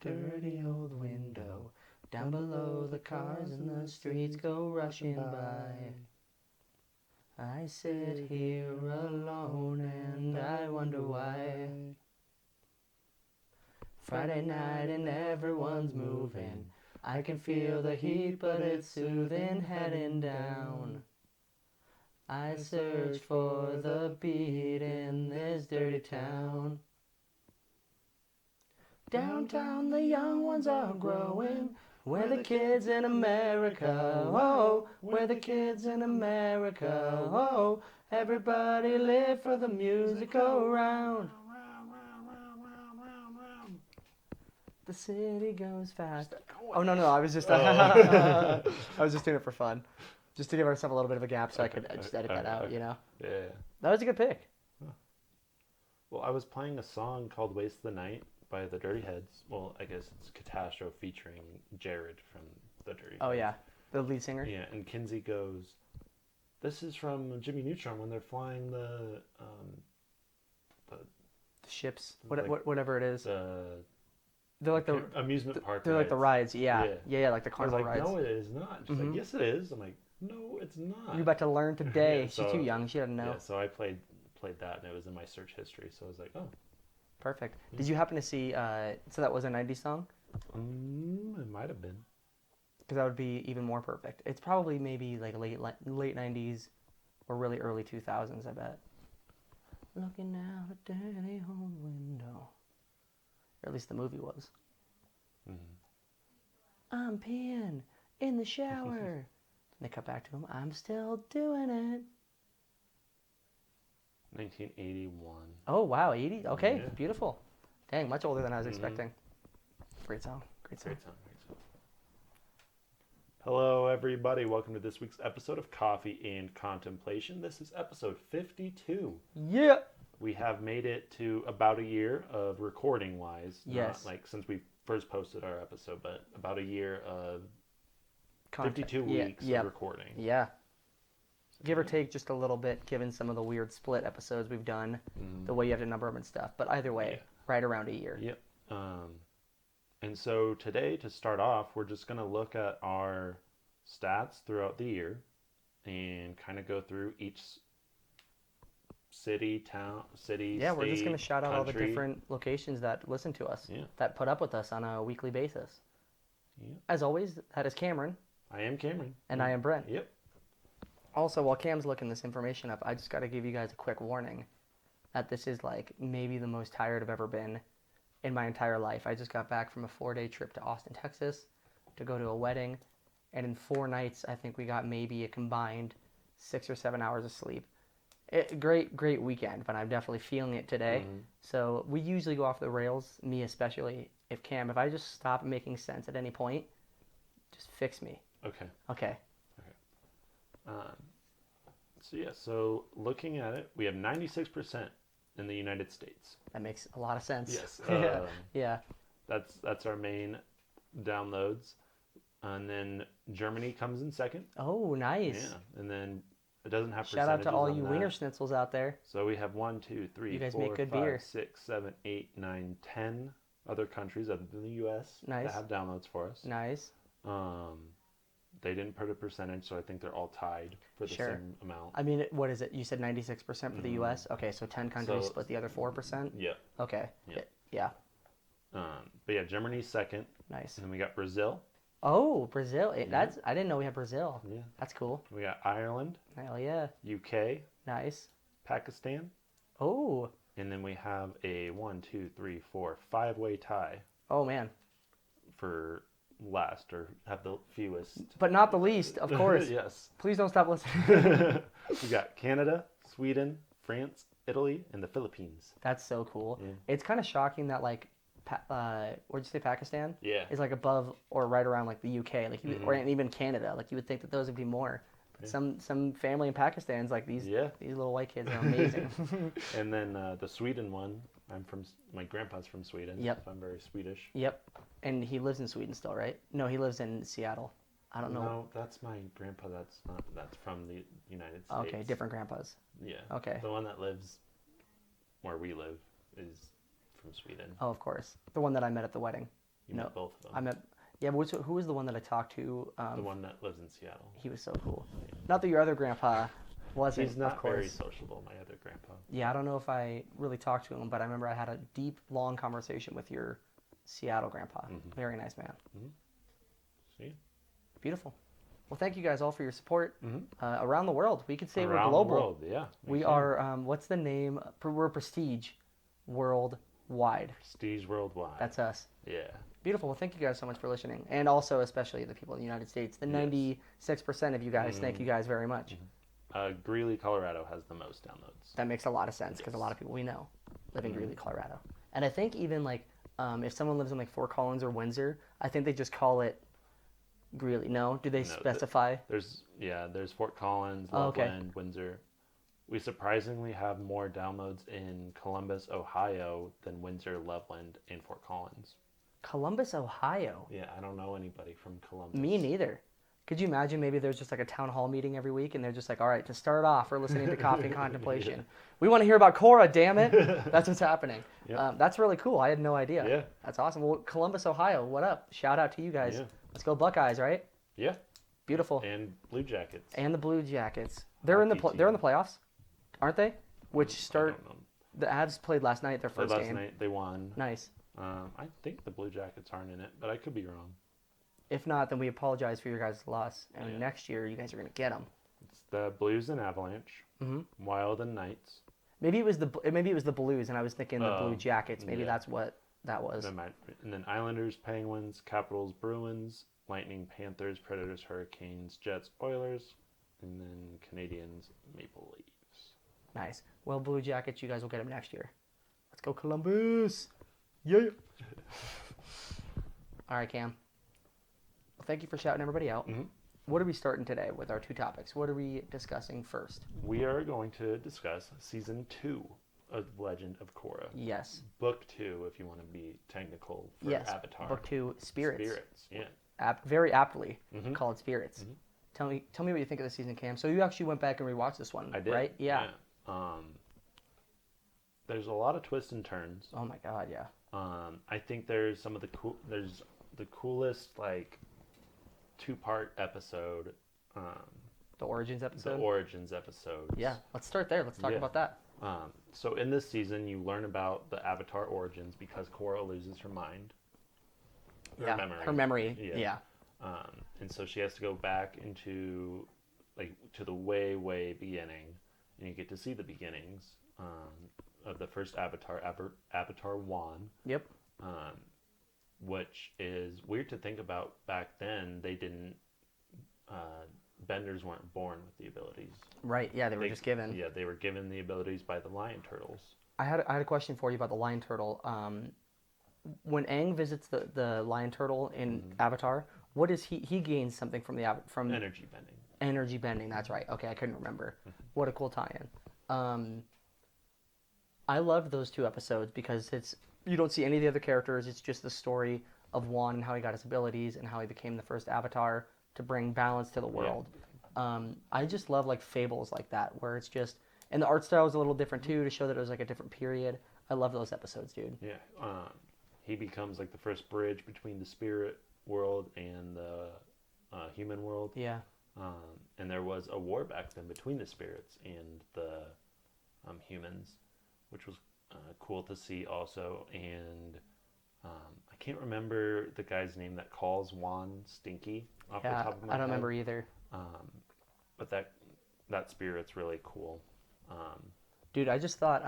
dirty old window. Down below the cars and the streets go rushing by. I sit here alone and I wonder why. Friday night and everyone's moving. I can feel the heat but it's soothing heading down. I search for the beat in this dirty town. Downtown the young ones are growing. We're the kids in America, oh, we're the kids in America, oh, everybody live for the music go round. The city goes fast. Oh, no, I was just, I was just doing it for fun. Just to give ourselves a little bit of a gap so I could just edit that out, you know? Yeah. That was a good pick. Huh. Well, I was playing a song called Waste the Night by the Dirty Heads. Well, I guess it's Catastrophe featuring Jared from the Dirty Heads. Oh, yeah. The lead singer? Yeah, and Kinsey goes, this is from Jimmy Neutron when they're flying the ships, whatever it is. They're like the amusement park. They're rides. Like the rides, yeah, like the carnival rides. rides. No, it is not. She's like, yes, it is. I'm like, no, it's not. You're about to learn today. Yeah, She's too young. She doesn't know. Yeah, so I played that, and it was in my search history. So I was like, oh, perfect. Yeah. Did you happen to see? So that was a '90s song. It might have been. Because that would be even more perfect. It's probably maybe like late '90s or really early 2000s. I bet. Looking out a dirty old window. Or at least the movie was. Mm-hmm. I'm peeing in the shower. And they cut back to him. I'm still doing it. 1981. Oh, wow. 80? Okay, yeah. Beautiful. Dang, much older than I was expecting. Great song. Great song. Hello, everybody. Welcome to this week's episode of Coffee and Contemplation. This is episode 52. Yeah. We have made it to about a year of recording-wise. Yes. Not like since we first posted our episode, but about a year of 52 weeks of recording. Yeah. Give or take just a little bit, given some of the weird split episodes we've done, the way you have to number them and stuff. But either way, right around a year. Yep. And so today, to start off, we're just going to look at our stats throughout the year and kind of go through each city, state, we're just going to shout out country. All the different locations that listen to us, that put up with us on a weekly basis. Yeah. As always, that is Cameron. I am Cameron. And I am Brent. Yep. Also, while Cam's looking this information up, I just got to give you guys a quick warning that this is like maybe the most tired I've ever been in my entire life. I just got back from a 4-day trip to Austin, Texas to go to a wedding. And in 4 nights, I think we got maybe a combined 6 or 7 hours of sleep. Great weekend, but I'm definitely feeling it today. Mm-hmm. So we usually go off the rails, me especially. If I just stop making sense at any point, just fix me. Okay. So looking at it, we have 96% in the United States. That makes a lot of sense. Yes. Yeah. That's our main downloads. And then Germany comes in second. Oh, nice. Yeah. And then it doesn't have shout out to all you wiener schnitzels out there. So we have 1, 2, 3, you guys 4, make good 5, beer. 6, 7, 8, 9, 10 other countries other than the U.S. that have downloads for us. Nice. They didn't put a percentage, so I think they're all tied for the same amount. I mean, what is it? You said 96% for the U.S.? Okay, so 10 countries split the other 4%? Yeah. Okay. Yeah. But yeah, Germany's second. Nice. And then we got Brazil. Oh, Brazil. I didn't know we had Brazil. Yeah. That's cool. We got Ireland. Hell yeah. UK. Nice. Pakistan. Oh. And then we have a 1, 2, 3, 4, 5-way tie. Oh, man. For last, or have the fewest. But not the least, of course. Yes. Please don't stop listening. We got Canada, Sweden, France, Italy, and the Philippines. That's so cool. Yeah. It's kind of shocking that, like, where'd you say Pakistan? Yeah. Is like above or right around like the UK, like or even Canada. Like you would think that those would be more. But some family in Pakistan's like these little white kids are amazing. And then the Sweden one. My grandpa's from Sweden. Yep. So I'm very Swedish. Yep. And he lives in Sweden still, right? No, he lives in Seattle. I don't know. No, that's my grandpa. That's from the United States. Okay, different grandpas. Yeah. Okay. The one that lives where we live is from Sweden. Oh, of course. The one that I met at the wedding. You No, met both of I them. met. Yeah, but who was the one that I talked to? The one that lives in Seattle. He was so cool. Not that your other grandpa wasn't, He's of not very course. sociable, my other grandpa. Yeah, I don't know if I really talked to him, but I remember I had a deep, long conversation with your Seattle grandpa. Very nice man. See? Beautiful. Well, thank you guys all for your support Mm-hmm. around the world. We could say we're Around the global. world, yeah. We can. are. What's the name? We're Prestige Worldwide. Prestige Worldwide. That's us. Yeah. Beautiful. Well, thank you guys so much for listening, and also especially the people in the United States. The 96% of you guys. Thank you guys very much. Greeley, Colorado has the most downloads. That makes a lot of sense because a lot of people we know live in Greeley, Colorado. And I think even like if someone lives in like Fort Collins or Windsor, I think they just call it Greeley. No? Do they specify? There's Fort Collins, Oh, okay. Loveland, Windsor. We surprisingly have more downloads in Columbus, Ohio than Windsor, Loveland, and Fort Collins. Columbus, Ohio? Yeah, I don't know anybody from Columbus. Me neither. Could you imagine maybe there's just like a town hall meeting every week and they're just like, all right, to start off, we're listening to Coffee and Contemplation. Yeah. We want to hear about Korra, damn it. That's what's happening. Yep. That's really cool. I had no idea. Yeah. That's awesome. Well, Columbus, Ohio, what up? Shout out to you guys. Yeah. Let's go Buckeyes, right? Yeah. Beautiful. And Blue Jackets. And the Blue Jackets. They're in the they're in the playoffs, aren't they? Which start I don't know. the Avs played last night their first Last game. night they won. Nice. I think the Blue Jackets aren't in it, but I could be wrong. If not, then we apologize for your guys' loss. And Yeah. next year, you guys are gonna get them. It's the Blues and Avalanche, Wild and Knights. Maybe it was the Blues, and I was thinking the Blue Jackets. Maybe yeah. that's what that was. And then Islanders, Penguins, Capitals, Bruins, Lightning, Panthers, Predators, Hurricanes, Jets, Oilers, and then Canadians, Maple Leafs. Nice. Well, Blue Jackets, you guys will get them next year. Let's go Columbus. Yeah. All right, Cam. Well, thank you for shouting everybody out. What are we starting today with our 2 topics? What are we discussing first? We are going to discuss Season 2 of Legend of Korra. Yes. Book 2, if you want to be technical for Yes. Avatar. Book 2, Spirits. Spirits, yeah. Very aptly called Spirits. Tell me what you think of the season, Cam. So you actually went back and rewatched this one, I did. right? Yeah. There's a lot of twists and turns. Oh my God, yeah. I think there's some of there's the coolest like 2-part episode. The Origins episode? The Origins episodes. Yeah, let's start there. Let's talk about that. So in this season, you learn about the Avatar origins because Korra loses her mind. Her memory. Yeah. And so she has to go back into to the way beginning, and you get to see the beginnings of the first Avatar, Avatar 1. Yep. Which is weird to think about. Back then, they didn't. Benders weren't born with the abilities. Right. Yeah, they were just given. Yeah, they were given the abilities by the lion turtles. I had a question for you about the lion turtle. When Aang visits the lion turtle in Avatar, what is he gains something from from Energy bending. Energy bending. That's right. Okay, I couldn't remember. What a cool tie-in. I loved those 2 episodes because you don't see any of the other characters. It's just the story of Wan and how he got his abilities and how he became the first Avatar to bring balance to the world. I just love like fables like that where it's just, and the art style is a little different too to show that it was like a different period. I love those episodes, dude. Yeah. He becomes like the first bridge between the spirit world and the human world. Yeah. And there was a war back then between the spirits and the humans, which was cool to see also. And I can't remember the guy's name that calls Juan Stinky off the top of my head. I don't remember either. But that spirit's really cool. Dude, I just thought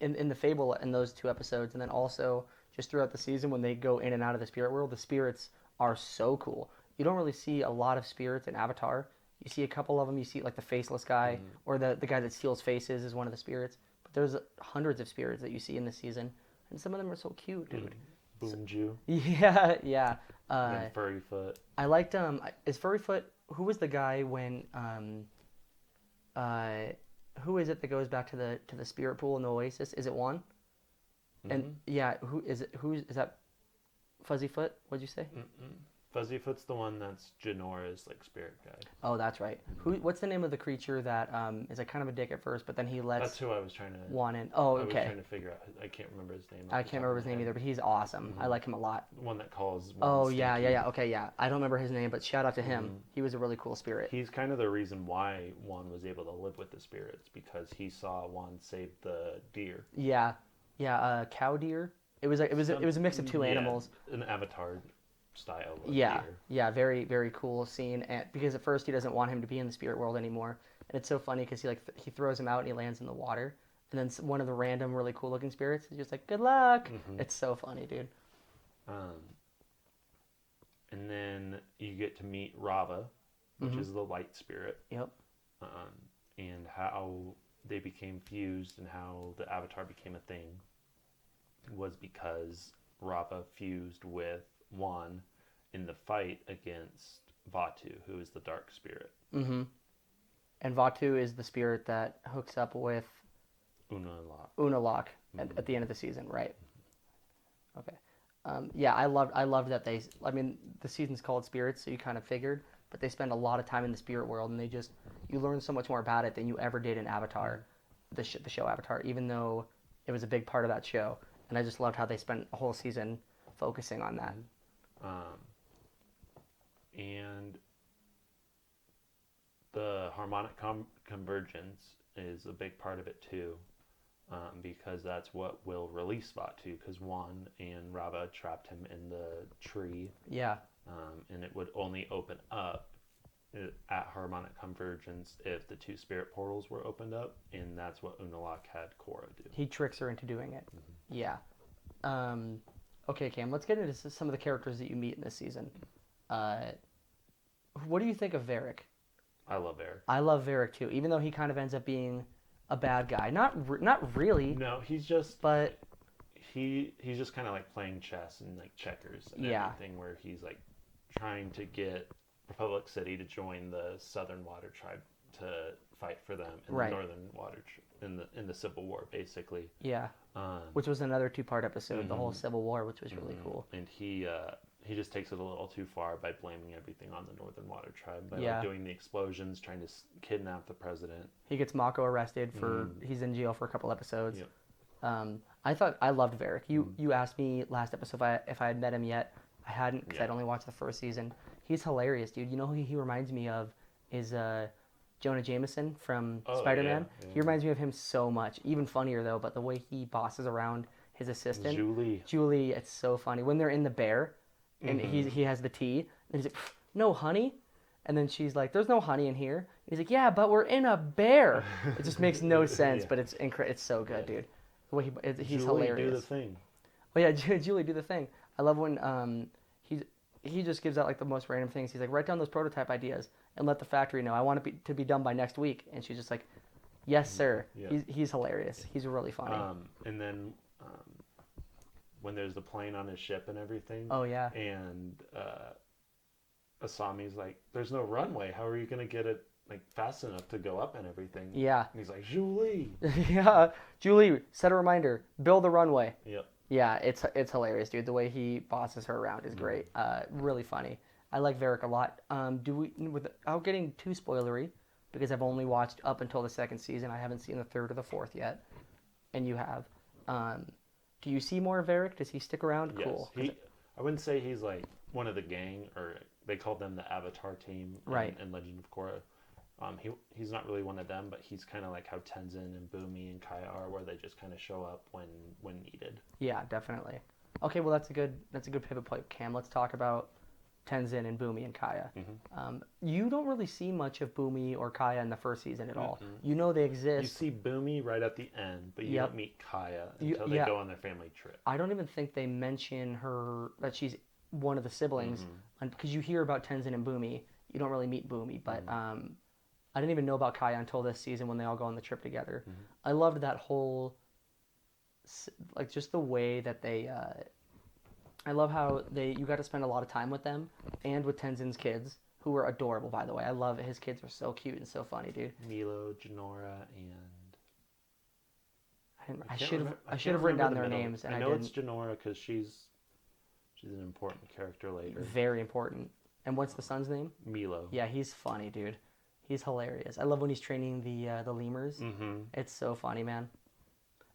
in the fable in those 2 episodes, and then also just throughout the season when they go in and out of the spirit world, the spirits are so cool. You don't really see a lot of spirits in Avatar. You see a couple of them. You see like the faceless guy or the guy that steals faces is one of the spirits. But there's hundreds of spirits that you see in this season, and some of them are so cute, dude. Boomju. Yeah, yeah. And Furryfoot. I liked is Furryfoot. Who was the guy when who is it that goes back to the spirit pool in the Oasis? Is it Juan? And yeah, who is it? Is that Fuzzyfoot? What'd you say? Fuzzyfoot's the one that's Janora's like spirit guide. Oh, that's right. What's the name of the creature that is like kind of a dick at first, but then he That's lets who I was trying to. Juan in? Oh, I was okay. trying to figure out. I can't remember his name. I Off the can't top remember of his my name head. either, but he's awesome. I like him a lot. The one that calls. Oh, Juan yeah, stinky. yeah. Okay, yeah. I don't remember his name, but shout out to him. Mhm. He was a really cool spirit. He's kind of the reason why Juan was able to live with the spirits because he saw Juan save the deer. Yeah, yeah. Cow deer. It was a mix of two Yeah, animals. an avatar style of Yeah, deer. yeah. Very very cool scene. And because at first he doesn't want him to be in the spirit world anymore, and it's so funny because he throws him out and he lands in the water, and then one of the random really cool looking spirits is just like good luck. It's so funny, dude. And then you get to meet Rava, which is the light spirit. Yep. And how they became fused and how the avatar became a thing was because Rava fused with Juan in the fight against Vatu, who is the dark spirit. Mm-hmm. And Vatu is the spirit that hooks up with Unalak at the end of the season, right? Okay. Yeah, I loved that they. I mean, the season's called Spirits, so you kind of figured, but they spend a lot of time in the spirit world, and you learn so much more about it than you ever did in Avatar, the show Avatar, even though it was a big part of that show. And I just loved how they spent a whole season focusing on that. And the harmonic convergence is a big part of it too, because that's what will release Vatu, because Juan and Rava trapped him in the tree. Yeah. And it would only open up at harmonic convergence if the two spirit portals were opened up, and that's what Unalak had Korra do. He tricks her into doing it. Yeah. Okay, Cam, let's get into some of the characters that you meet in this season. What do you think of Varric? I love Varric. I love Varric too, even though he kind of ends up being a bad guy. Not really. No, he's just. But he's just kind of like playing chess and like checkers and everything, where he's like trying to get Republic City to join the Southern Water Tribe to fight for them in the Northern Water in the Civil War, basically. Yeah. Which was another 2-part episode, the whole Civil War, which was really cool. And he just takes it a little too far by blaming everything on the Northern Water Tribe, by like, doing the explosions, trying to kidnap the president. He gets Mako arrested for he's in jail for a couple episodes. Yep. I loved Varric. You asked me last episode if I had met him yet. I hadn't, because I'd only watched the first season. He's hilarious, dude. You know who he reminds me of is Jonah Jameson from Spider-Man. Yeah. He reminds me of him so much. Even funnier though, but the way he bosses around his assistant, Julie, it's so funny when they're in the bear, and he has the tea, and he's like, "No honey," and then she's like, "There's no honey in here." And he's like, "Yeah, but we're in a bear." It just makes no sense, but it's it's so good, dude. The way he's Julie, hilarious. do the thing. Oh yeah, Julie, do the thing. I love when he just gives out like the most random things. He's like, write down those prototype ideas and let the factory know. I want it to be done by next week. And she's just like, yes, sir. Yeah. He's hilarious. He's really funny. And then when there's the plane on his ship and everything. Oh yeah. And Asami's like, there's no runway. How are you gonna get it like fast enough to go up and everything? Yeah. And he's like, Julie. Yeah, Julie, set a reminder. Build a runway. Yep. Yeah, it's hilarious, dude. The way he bosses her around is great. Really funny. I like Varric a lot. Without getting too spoilery, because I've only watched up until the second season. I haven't seen the third or the fourth yet, and you have. Do you see more of Varric? Does he stick around? Yes. Cool. I wouldn't say he's like one of the gang, or they called them the Avatar team in Legend of Korra. He's not really one of them, but he's kind of like how Tenzin and Bumi and Kaya are, where they just kind of show up when needed. Yeah, definitely. Okay, well that's a good pivot point, Cam. Let's talk about Tenzin and Bumi and Kaya. You don't really see much of Bumi or Kaya in the first season at all. You know they exist. You see Bumi right at the end, but you don't meet Kaya until they go on their family trip. I don't even think they mention her, that she's one of the siblings, because you hear about Tenzin and Bumi. You don't really meet Bumi, but I didn't even know about Kaya until this season when they all go on the trip together. I loved that whole, like, just the way that they, I love how you got to spend a lot of time with them and with Tenzin's kids, who were adorable, by the way. I love it. His kids are so cute and so funny, dude. Milo, Janora, and I should have written down their names, and I didn't. It's Janora because she's She's an important character later. Very important. And what's the son's name? Milo. Yeah, he's funny, dude. He's hilarious. I love when he's training the lemurs. Mm-hmm. It's so funny, man.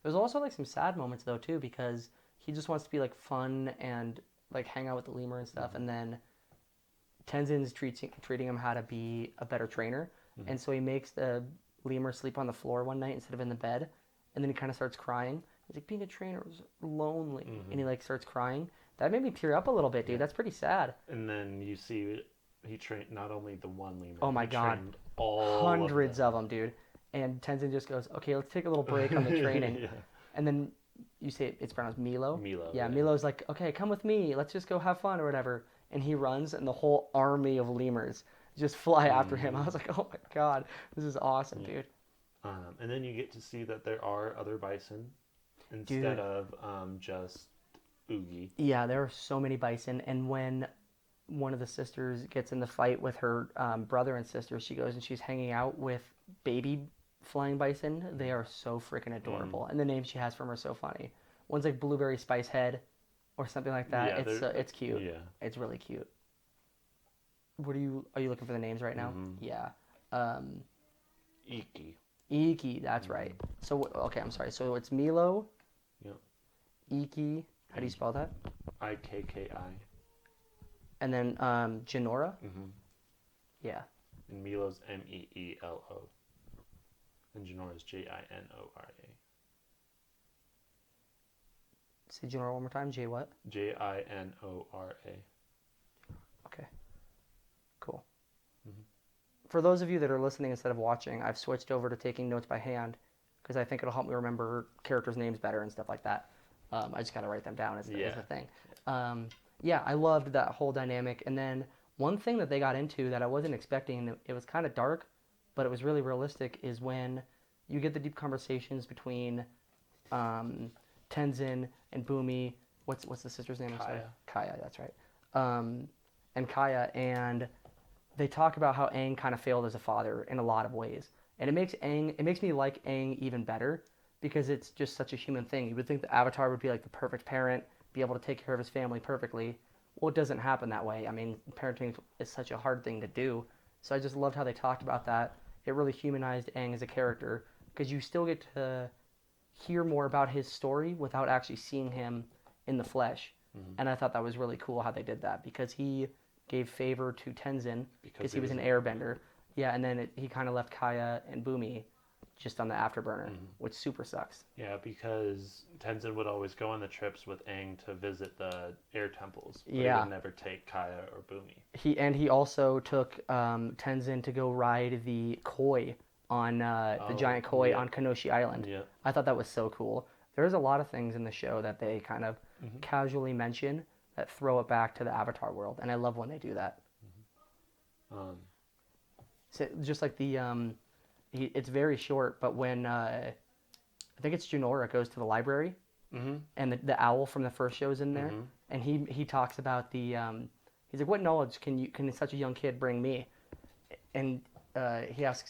There's also like some sad moments though too, because he just wants to be like fun and like hang out with the lemur and stuff, and then Tenzin's treating him how to be a better trainer, and so he makes the lemur sleep on the floor one night instead of in the bed, and then he kind of starts crying. He's like, being a trainer is lonely, and he like starts crying. That made me tear up a little bit, dude. That's pretty sad. And then you see he trained not only the one lemur. Oh my God, trained all hundreds of them, dude. And Tenzin just goes, okay, let's take a little break on the training. Yeah. And then you say it's pronounced Milo. Milo. Yeah, Milo's like, okay, come with me. Let's just go have fun or whatever. And he runs, and the whole army of lemurs just fly after him. I was like, oh my God, this is awesome, dude. And then you get to see that there are other bison instead of just Oogie. Yeah, there are so many bison. And when one of the sisters gets in the fight with her brother and sister, she goes and she's hanging out with baby flying bison. They are so freaking adorable. And the name she has for them are so funny. One's like Blueberry Spice Head or something like that. Yeah, it's cute. Yeah. It's really cute. Are you looking for the names right now? Yeah. Iki. Iki, that's right. So, okay, I'm sorry. So it's Milo. Yep. Iki. How do you spell that? Ikki. And then Genora. Yeah. And Milo's Meelo. And Genora's Jinora. Say Genora one more time. J what? Jinora. Okay. Cool. For those of you that are listening instead of watching, I've switched over to taking notes by hand because I think it'll help me remember characters' names better and stuff like that. I just got to write them down as the thing. Yeah, I loved that whole dynamic. And then one thing that they got into that I wasn't expecting, it was kind of dark, but it was really realistic, is when you get the deep conversations between Tenzin and Bumi. What's the sister's name? Kaya, that's right. And Kaya, and they talk about how Aang kind of failed as a father in a lot of ways. And it makes me like Aang even better because it's just such a human thing. You would think the Avatar would be like the perfect parent, be able to take care of his family perfectly. Well, it doesn't happen that way. I mean, parenting is such a hard thing to do. So I just loved how they talked about that. It really humanized Aang as a character because you still get to hear more about his story without actually seeing him in the flesh. And I thought that was really cool how they did that because he gave favor to Tenzin because he was an airbender. Yeah, and then he kind of left Kaya and Bumi just on the afterburner, which super sucks. Yeah, because Tenzin would always go on the trips with Aang to visit the air temples, but he would never take Kaya or Bumi. He also took Tenzin to go ride the koi on the giant koi on Kanoshi Island. Yeah. I thought that was so cool. There's a lot of things in the show that they kind of casually mention that throw it back to the Avatar world, and I love when they do that. So just like it's very short, but when I think it's Jinora goes to the library, and the owl from the first show is in there, and he talks about he's like, what knowledge can such a young kid bring me? And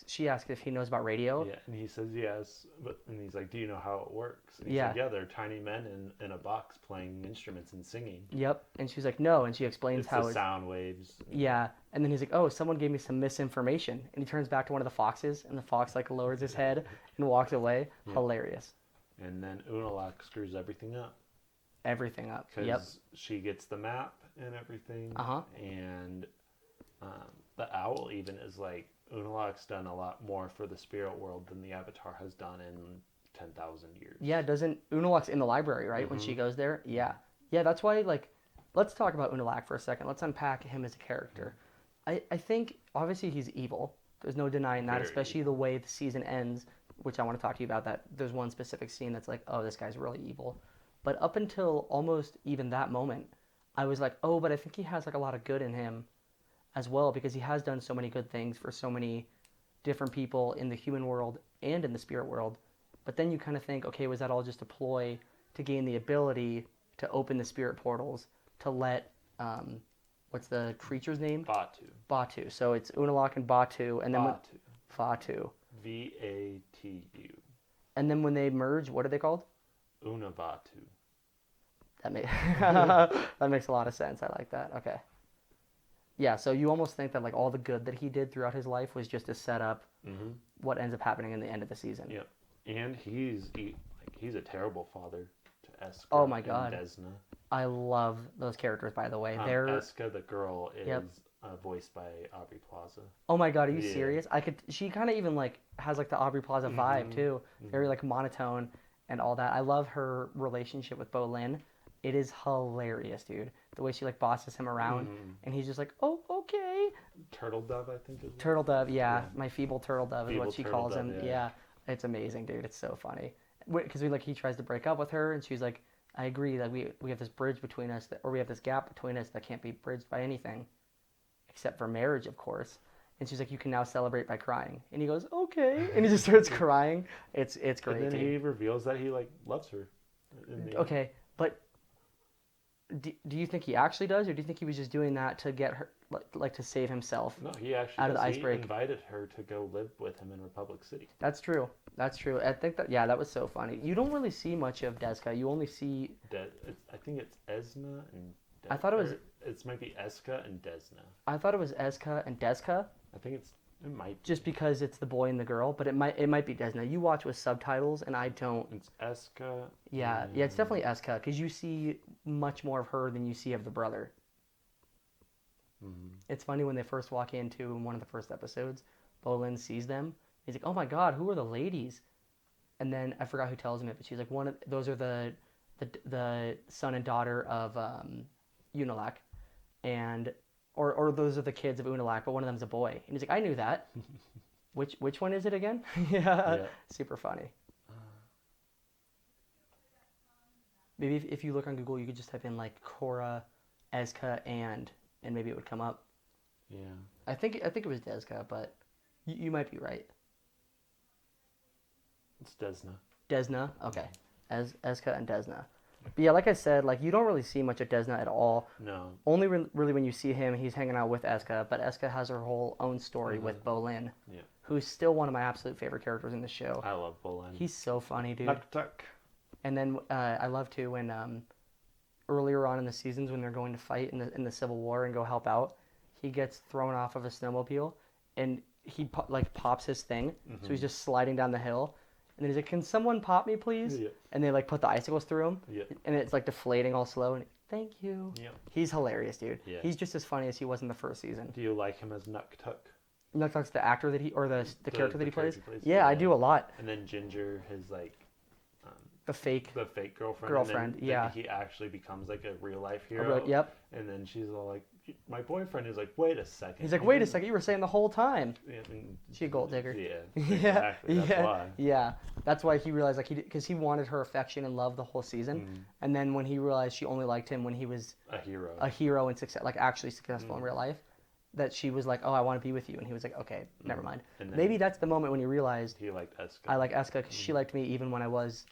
she asks if he knows about radio. Yeah, and he says yes, and he's like, do you know how it works? And he Yeah. said, yeah, they're tiny men in a box playing instruments and singing. Yep, and she's like, no, and she explains how the sound waves. Yeah, and then he's like, oh, someone gave me some misinformation, and he turns back to one of the foxes, and the fox like lowers his head and walks away. Yeah. Hilarious. And then Unalaq screws everything up. Everything up. Because she gets the map and everything. And the owl even is like, Unalaq's done a lot more for the spirit world than the Avatar has done in 10,000 years. Yeah, Unalaq's in the library, right, when she goes there? Yeah. Yeah, that's why, like, let's talk about Unalaq for a second. Let's unpack him as a character. I think, obviously, he's evil. There's no denying that, especially the way the season ends, which I want to talk to you about. That there's one specific scene that's like, oh, this guy's really evil. But up until almost even that moment, I was like, oh, but I think he has, like, a lot of good in him as well, because he has done so many good things for so many different people in the human world and in the spirit world. But then you kind of think, okay, was that all just a ploy to gain the ability to open the spirit portals to let, what's the creature's name? Batu. So it's Unalaq and Batu, and then Vatu. Vatu. And then when they merge, what are they called? Unavatu. That makes that makes a lot of sense. I like that. Okay. Yeah, so you almost think that like all the good that he did throughout his life was just to set up Mm-hmm. what ends up happening in the end of the season. Yep. And he's a terrible father to Oh Eska my and God. Desna. I love those characters, by the way. They're Eska, the girl, yep. is voiced by Aubrey Plaza. Oh my God, are you Yeah. serious? She kind of even like has like the Aubrey Plaza vibe Mm-hmm. too. Very Mm-hmm. like monotone and all that. I love her relationship with Bolin. It is hilarious, dude. The way she like bosses him around Mm-hmm. and he's just like, "Oh, okay." Turtle Dove, I think is Turtle Dove, yeah. Yeah. My feeble turtle dove is Feeble what she Turtle calls Dove, him. yeah. Yeah. It's amazing, dude. It's so funny. Because he tries to break up with her and she's like, "I agree that we have this bridge between us or we have this gap between us that can't be bridged by anything except for marriage, of course." And she's like, "You can now celebrate by crying." And he goes, "Okay." And he just starts crying. It's great, And then dude. he reveals that he like loves her. In the end. Okay, but do you think he actually does, or do you think he was just doing that to get her, like to save himself No, he actually out of the does. ice He break? invited her to go live with him in Republic City. That's true. That's true. I think that, yeah, that was so funny. You don't really see much of Deska. You only see. I think it's Esna and. I thought it was. It might be Eska and Desna. I thought it was Eska and Deska, I think it might. just because it's the boy and the girl, but it might be Desna. You watch with subtitles, and I don't. It's Eska. Yeah, yeah, it's definitely Eska because you see much more of her than you see of the brother. Mm-hmm. It's funny when they first walk into one of the first episodes, Bolin sees them. He's like, "Oh my God, who are the ladies?" And then I forgot who tells him it, but she's like, those are the son and daughter of Unalak, and or those are the kids of Unalak, but one of them's a boy." And he's like, "I knew that. Which one is it again?" Yeah, Yeah. super funny. Maybe if you look on Google, you could just type in like Korra, Eska, and maybe it would come up. Yeah. I think it was Deska, but you might be right. It's Desna. Desna, okay, Eska and Desna. But yeah, like I said, like you don't really see much of Desna at all. No. Only really when you see him, he's hanging out with Eska. But Eska has her whole own story with Bolin, Yeah. who's still one of my absolute favorite characters in the show. I love Bolin. He's so funny, dude. Tuck. And then I love too when earlier on in the seasons when they're going to fight in the Civil War and go help out, he gets thrown off of a snowmobile and he pops his thing, so he's just sliding down the hill. And then he's like, "Can someone pop me, please?" Yeah. And they like put the icicles through him, Yeah. and it's like deflating all slow. And thank you. Yeah. He's hilarious, dude. Yeah. He's just as funny as he was in the first season. Do you like him as Nuktuk? That's the actor that the character that he plays. character Yeah, I do a lot. And then Ginger, his like The fake. the fake girlfriend. Girlfriend, and then, yeah. Then he actually becomes like a real life hero. Yep. And then she's all like, "My boyfriend is like, wait a second." He's like, "Wait a second, you were saying the whole time." And, She a gold digger. Yeah. Yeah, Exactly. That's yeah, why. yeah. That's why he realized because he wanted her affection and love the whole season, and then when he realized she only liked him when he was A hero. and success, like actually successful in real life, that she was like, "Oh, I want to be with you," and he was like, "Okay, never mind." And then Maybe that's the moment when he realized he liked Eska. I like Eska because she liked me even when I was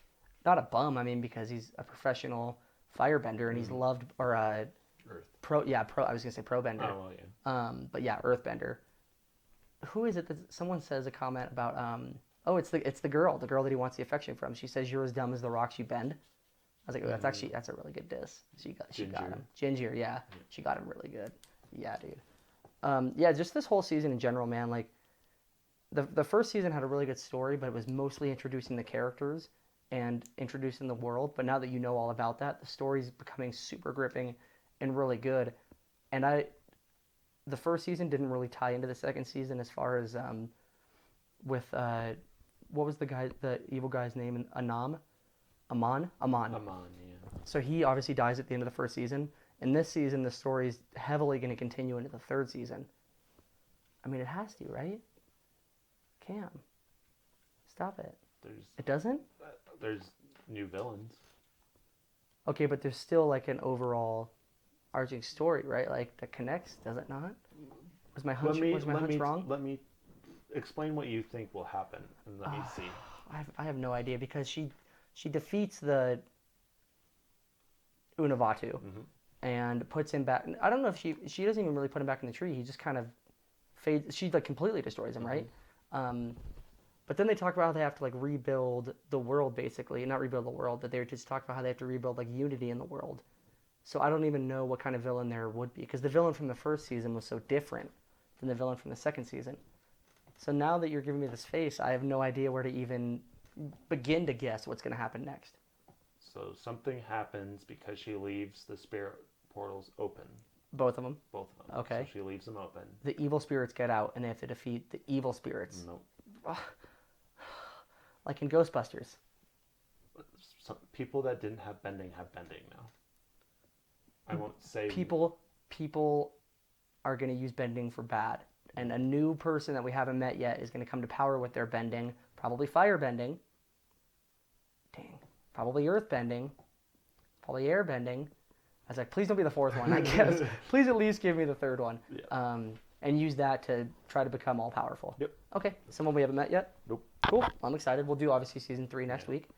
not a bum. I mean, because he's a professional firebender and he's loved or Earth. pro. Yeah, pro. I was gonna say pro bender. Oh well, yeah. But yeah, earthbender. Who is it that someone says a comment about? Oh, it's the girl that he wants the affection from. She says, "You're as dumb as the rocks you bend." I was like, oh, that's a really good diss. She got him. Ginger, yeah, she got him really good. Yeah, dude. Yeah, just this whole season in general, man. Like, the first season had a really good story, but it was mostly introducing the characters and introducing the world. But now that you know all about that, the story's becoming super gripping and really good. And the first season didn't really tie into the second season as far as with what was the evil guy's name? Amon. Amon, yeah. So he obviously dies at the end of the first season. In this season, the story's heavily going to continue into the third season. I mean, it has to, right? Cam, stop it. It doesn't? There's new villains. Okay, but there's still like an overall arching story, right? Like that connects, does it not? Was my hunch wrong? Let me explain what you think will happen, and let me see. I have no idea because she defeats the Unavatu and puts him back. I don't know if she doesn't even really put him back in the tree. He just kind of fades. She like completely destroys him, right? But then they talk about how they have to like rebuild the world, basically, not rebuild the world, but they just talk about how they have to rebuild like unity in the world. So I don't even know what kind of villain there would be, because the villain from the first season was so different than the villain from the second season. So now that you're giving me this face, I have no idea where to even begin to guess what's going to happen next. So something happens because she leaves the spirit portals open. Both of them. Both of them. Okay. So she leaves them open. The evil spirits get out, and they have to defeat the evil spirits. Nope. Like in Ghostbusters. Some people that didn't have bending have bending now. I won't say People are going to use bending for bad. And a new person that we haven't met yet is going to come to power with their bending. Probably fire bending. Dang. Probably earth bending. Probably air bending. I was like, please don't be the fourth one, I guess. Please at least give me the third one. Yeah. And use that to try to become all powerful. Yep. Okay. Someone we haven't met yet? Nope. Cool. I'm excited. We'll do obviously season 3 next week.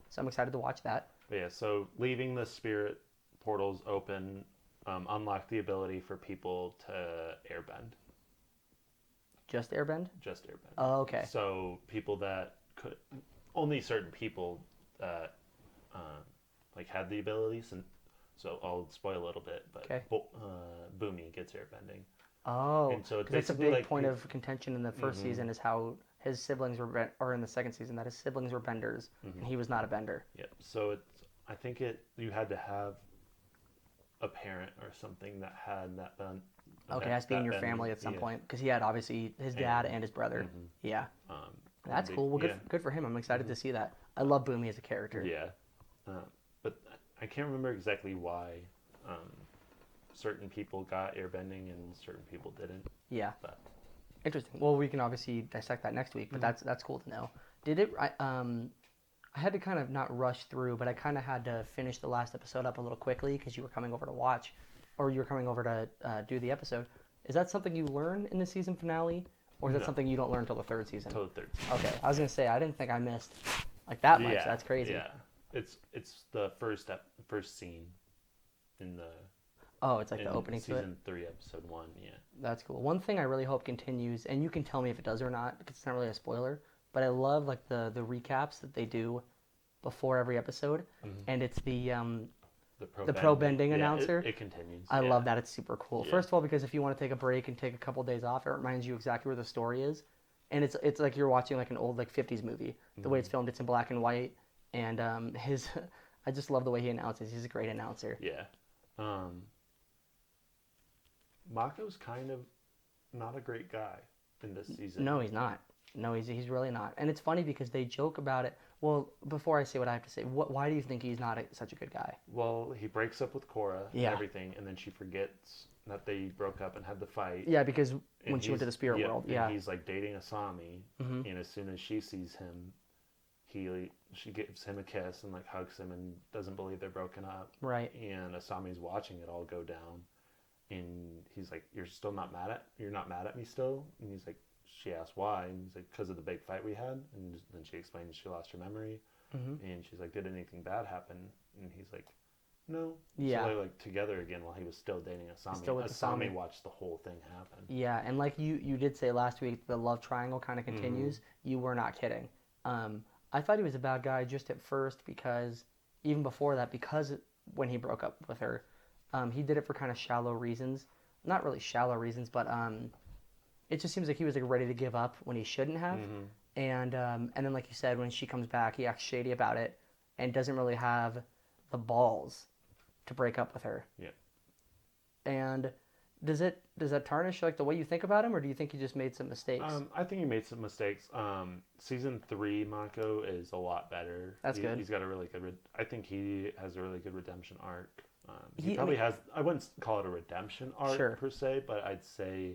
So I'm excited to watch that. But yeah, so leaving the spirit portals open unlock the ability for people to airbend. Just airbend? Just airbend. Oh, okay. So people that could, only certain people that like had the abilities, and so I'll spoil a little bit, but okay. Boomy gets airbending. Oh, and so it's that's a big like, point of contention in the first season is how his siblings were, or in the second season, that his siblings were benders, and he was not a bender. Yeah, so I think you had to have a parent or something that had that bend. Okay, it has to be in your family at some point, because he had obviously his dad and his brother. Yeah, that's cool. Well, good for him. I'm excited to see that. I love Boomy as a character. Yeah, but I can't remember exactly why certain people got airbending and certain people didn't. Yeah, but interesting. Well, we can obviously dissect that next week, but that's cool to know. Did it? I had to kind of not rush through, but I kind of had to finish the last episode up a little quickly because you were coming over to watch, or you were coming over to do the episode. Is that something you learn in the season finale, or is that something you don't learn until the third season? Until the third season. Okay, I was gonna say I didn't think I missed like that much. Yeah, That's crazy. Yeah, it's the first scene in the. Oh, it's like the opening to it? Season 3, episode 1, yeah. That's cool. One thing I really hope continues, and you can tell me if it does or not, because it's not really a spoiler, but I love like the recaps that they do before every episode, and it's the pro bending announcer. It continues. I love that. It's super cool. Yeah. First of all, because if you want to take a break and take a couple days off, it reminds you exactly where the story is, and it's like you're watching like an old like 50s movie. The way it's filmed, it's in black and white, and I just love the way he announces. He's a great announcer. Yeah. Mako's kind of not a great guy in this season. No, he's not. No, he's really not. And it's funny because they joke about it. Well, before I say what I have to say, why do you think he's not such a good guy? Well, he breaks up with Korra and everything, and then she forgets that they broke up and had the fight. Yeah, because when she went to the spirit world, and he's like dating Asami, and as soon as she sees him, she gives him a kiss and like hugs him and doesn't believe they're broken up. Right. And Asami's watching it all go down. And he's like, you're not mad at me still? And he's like, she asked why, and he's like, because of the big fight we had. And then she explains she lost her memory, and she's like, did anything bad happen? And he's like, no. Yeah. So they're like together again while he was still dating Asami. Still with Asami watched the whole thing happen. Yeah, and like you did say last week, the love triangle kind of continues. You were not kidding. I thought he was a bad guy just at first because, even before that, because when he broke up with her, he did it for kind of shallow reasons. Not really shallow reasons, but it just seems like he was like ready to give up when he shouldn't have. And then, like you said, when she comes back, he acts shady about it and doesn't really have the balls to break up with her. Yeah. And does that tarnish like the way you think about him, or do you think he just made some mistakes? I think he made some mistakes. Season 3, Mako is a lot better. That's good. He's got a really good. I think he has a really good redemption arc. He probably has. I wouldn't call it a redemption arc per se, but I'd say,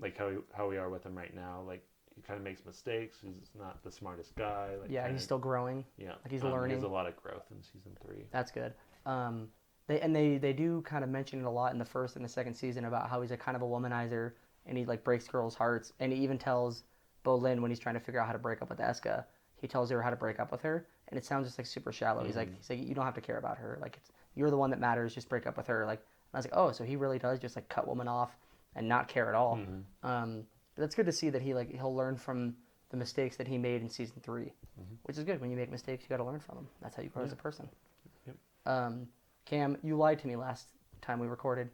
like how we are with him right now. Like he kind of makes mistakes. He's not the smartest guy. Like he's still growing. Yeah, like he's learning. There's a lot of growth in season 3. That's good. They do kind of mention it a lot in the first and the second season about how he's a kind of a womanizer and he like breaks girls' hearts, and he even tells Bolin when he's trying to figure out how to break up with Eska, he tells her how to break up with her, and it sounds just like super shallow. He's like you don't have to care about her. Like you're the one that matters. Just break up with her. Like, and I was like, oh, so he really does just like cut women off and not care at all. But that's good to see that he'll learn from the mistakes that he made in season 3, Mhm. which is good. When you make mistakes, you got to learn from them. That's how you grow as a person. Yep. Cam, you lied to me last time we recorded.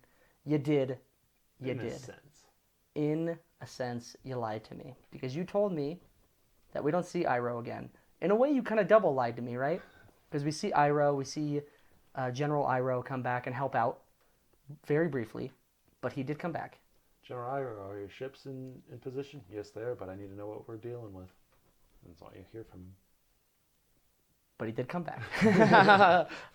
You did. You In did. a sense. In a sense, you lied to me because you told me that we don't see Iroh again. In a way, you kind of double lied to me, right? Because we see Iroh, we see General Iroh come back and help out very briefly, but he did come back. General Iroh, are your ships in position? Yes, they are, but I need to know what we're dealing with. That's all you hear from him. But he did come back.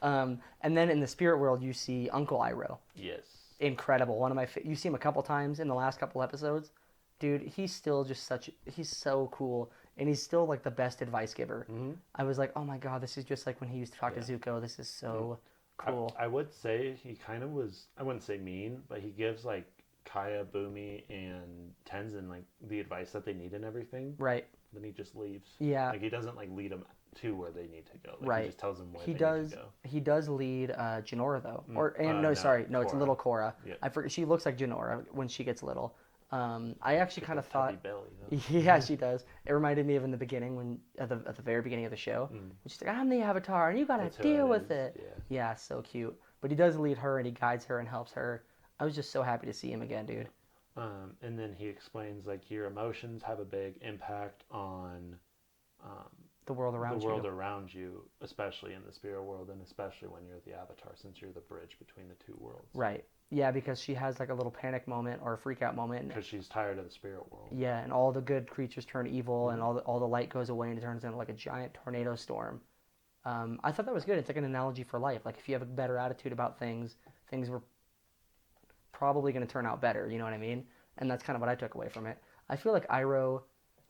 And then in the spirit world, you see Uncle Iroh. Yes. Incredible. You see him a couple times in the last couple episodes. Dude, he's still just he's so cool. And he's still like the best advice giver. Mm-hmm. I was like, oh my god, this is just like when he used to talk to Zuko. This is so cool. I would say he kind of was, I wouldn't say mean, but he gives like Kaya, Boomy, and Tenzin like the advice that they need and everything. Right. Then he just leaves. Yeah. Like he doesn't like lead them to where they need to go. Like, right. He just tells them where he they does, need to go. He does lead Jinora though. No, Korra. it's a little Korra. Yep. I forget. She looks like Jinora when she gets little. I actually kind of thought. Belly, yeah, she does. It reminded me of in the beginning when at the very beginning of the show. When she's like, "I'm the Avatar, and you gotta deal with it." Yeah, so cute. But he does lead her, and he guides her and helps her. I was just so happy to see him again, dude. And then he explains like your emotions have a big impact on the world around you, especially in the spirit world, and especially when you're the Avatar, since you're the bridge between the two worlds. Right. Yeah, because she has like a little panic moment or a freak out moment. Because she's tired of the spirit world. Yeah, and all the good creatures turn evil, and all the light goes away, and it turns into like a giant tornado storm. I thought that was good. It's like an analogy for life. Like if you have a better attitude about things, things were probably going to turn out better. You know what I mean? And that's kind of what I took away from it. I feel like Iroh,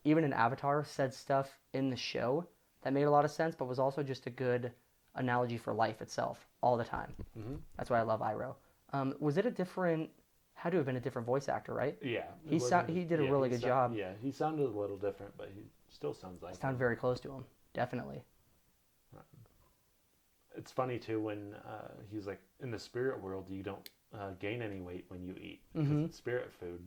even in Avatar, said stuff in the show that made a lot of sense, but was also just a good analogy for life itself all the time. Mm-hmm. That's why I love Iroh. Was it had to have been a different voice actor, right? Yeah. He did a really good job. Yeah, he sounded a little different, but he still sounds like Sound very close to him, definitely. It's funny too when he's like, in the spirit world, you don't gain any weight when you eat because it's spirit food,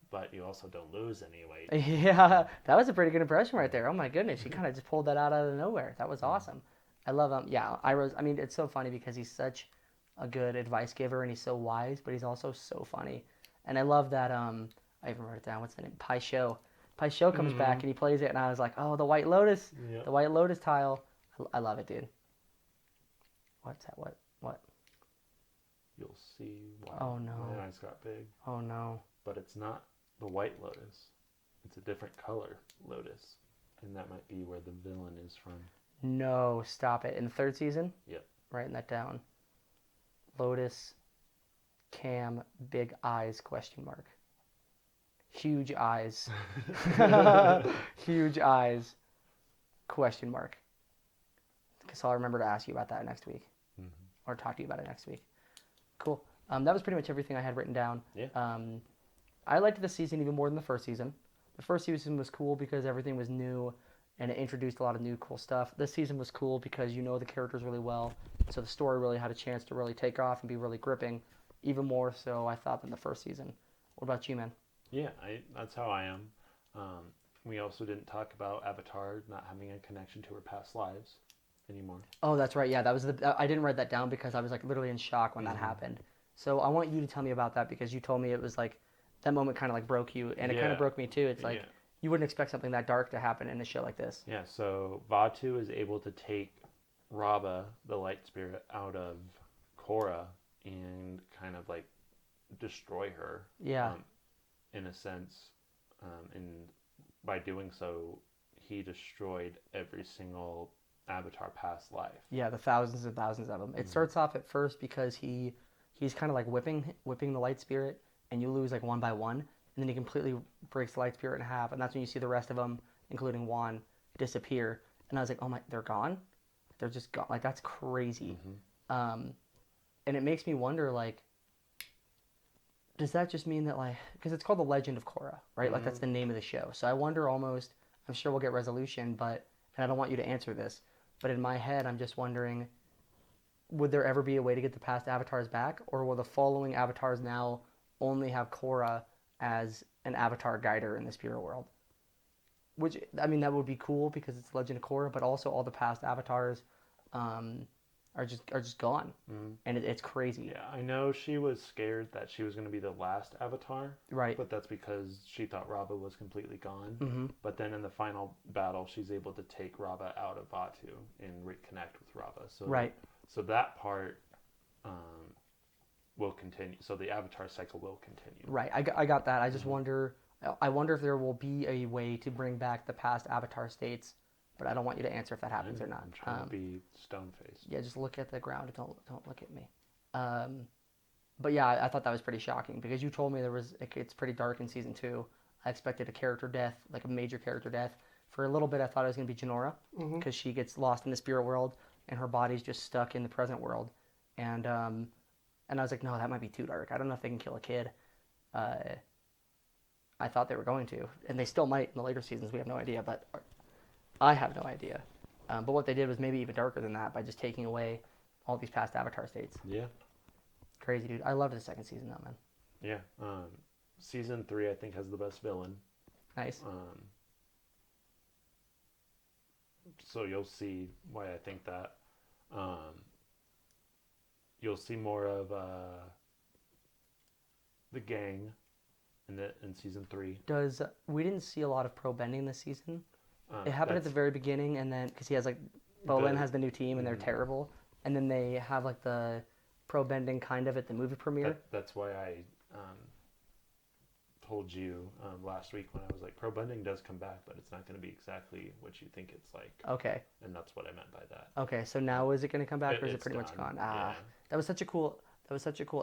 but you also don't lose any weight. Yeah, that was a pretty good impression right there. Oh my goodness, you kind of just pulled that out of nowhere. That was awesome. I love him. Yeah, Iroh's. I mean, it's so funny because he's such a good advice giver and he's so wise, but he's also so funny. And I love that. I even wrote it down. What's the name? Pai Sho. Pai Sho comes back and he plays it, and I was like, oh, the White Lotus, the White Lotus tile. I love it, dude. What's that? What? You'll see why Oh no. my eyes got big. Oh no. But it's not the White Lotus. It's a different color lotus. And that might be where the villain is from. No, stop it. In the 3rd season? Yep. Writing that down. Lotus, Cam, big eyes, question mark. Huge eyes. Huge eyes, question mark. So I'll remember to ask you about that next week. Or talk to you about it next week. Cool. That was pretty much everything I had written down. Yeah. I liked this season even more than the 1st season. The 1st season was cool because everything was new and it introduced a lot of new cool stuff. This season was cool because you know the characters really well, so the story really had a chance to really take off and be really gripping, even more so I thought than the 1st season. What about you, man? Yeah, that's how I am. We also didn't talk about Avatar not having a connection to her past lives anymore. Oh, that's right. Yeah, I didn't write that down because I was like literally in shock when that happened. So I want you to tell me about that because you told me it was like that moment kind of like broke you, and it kind of broke me too. It's like you wouldn't expect something that dark to happen in a show like this. Yeah, so Vatu is able to take Raba, the light spirit, out of Korra and kind of like destroy her. Yeah. In a sense, and by doing so, he destroyed every single Avatar past life. Yeah, the thousands and thousands of them. It starts off at first because he's kind of like whipping the light spirit, and you lose like one by one, and then he completely breaks the light spirit in half, and that's when you see the rest of them, including Juan, disappear. And I was like, oh my, they're gone? They're just gone. Like, that's crazy. And it makes me wonder, like, does that just mean that, like, because it's called The Legend of Korra, right? Like, that's the name of the show. So I wonder almost, I'm sure we'll get resolution, but, and I don't want you to answer this, but in my head, I'm just wondering, would there ever be a way to get the past avatars back? Or will the following avatars now only have Korra as an avatar guider in the spirit world? which I mean that would be cool because it's Legend of Korra, but also all the past avatars are just gone, and it's crazy. Yeah, I know she was scared that she was going to be the last Avatar, Right. but that's because she thought Raba was completely gone. Mm-hmm. But then in the final battle, she's able to take Raba out of Batu and reconnect with Raba. So Right. so that part will continue. So the Avatar cycle will continue. Right. I got that. I just wonder. I wonder if there will be a way to bring back the past Avatar states, but I don't want you to answer if that happens or not. I'm trying to be stone faced. Yeah, just look at the ground. Don't look at me. But yeah, I thought that was pretty shocking because you told me it's pretty dark in season 2. I expected a character death, like a major character death. For a little bit, I thought it was going to be Jinora because she gets lost in the spirit world and her body's just stuck in the present world. And I was like, no, that might be too dark. I don't know if they can kill a kid. I thought they were going to, and they still might in the later seasons. We have no idea, but I have no idea. But what they did was maybe even darker than that by just taking away all these past Avatar states. Yeah. Crazy, dude. I loved the second season, though, man. Yeah. Season 3, I think, has the best villain. Nice. So you'll see why I think that. You'll see more of the gang in season 3. We didn't see a lot of pro bending this season. It happened at the very beginning, and then because he has Bolin has the new team, and they're terrible, and then they have like the pro bending kind of at the movie premiere. That's why I told you last week when I was like, pro bending does come back, but it's not going to be exactly what you think it's like. Okay. And that's what I meant by that. Okay, so now is it going to come back, or is it pretty much gone. gone? Yeah. That was such a cool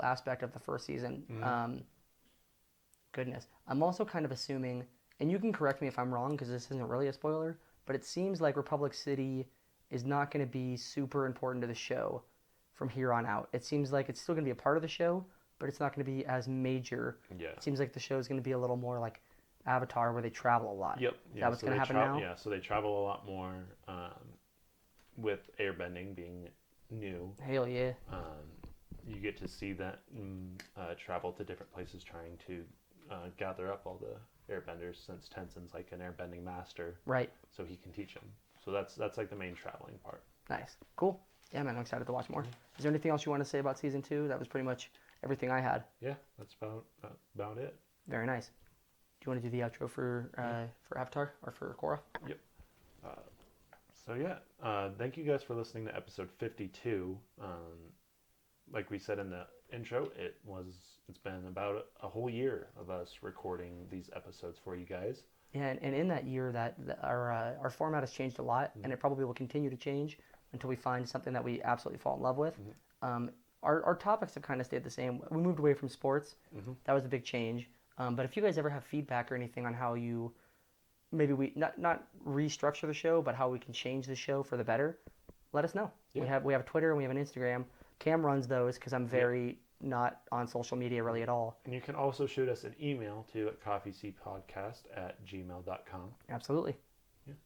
aspect of the first season. Goodness, I'm also kind of assuming, and you can correct me if I'm wrong because this isn't really a spoiler, but it seems like Republic City is not going to be super important to the show from here on out. It seems like it's still going to be a part of the show, but it's not going to be as major. Yeah. It seems like the show is going to be a little more like Avatar, where they travel a lot. Yep. Is that what's going to happen now? Yeah, so they travel a lot more with airbending being new. Hell yeah. You get to see that travel to different places trying to gather up all the airbenders, since Tenzin's like an airbending master. Right. So he can teach them. So that's like the main traveling part. Nice. Cool. Yeah, man, I'm excited to watch more. Is there anything else you want to say about season 2? That was pretty much everything I had. Yeah, that's about it. Very nice. Do you want to do the outro for Avatar or for Korra? Yep. Thank you guys for listening to episode 52. Like we said in the intro, it's been about a whole year of us recording these episodes for you guys. Yeah, and in that year, our format has changed a lot, and it probably will continue to change until we find something that we absolutely fall in love with. Our topics have kind of stayed the same. We moved away from sports. That was a big change. But if you guys ever have feedback or anything on how you maybe we not restructure the show, but how we can change the show for the better, let us know. Yeah. We have Twitter and we have an Instagram. Cam runs those because I'm very not on social media really at all. And you can also shoot us an email to coffeecpodcast@gmail.com. Absolutely.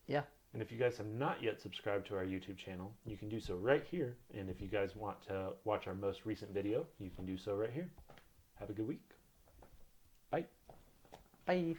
Yeah. And if you guys have not yet subscribed to our YouTube channel, you can do so right here. And if you guys want to watch our most recent video, you can do so right here. Have a good week. Bye. Bye.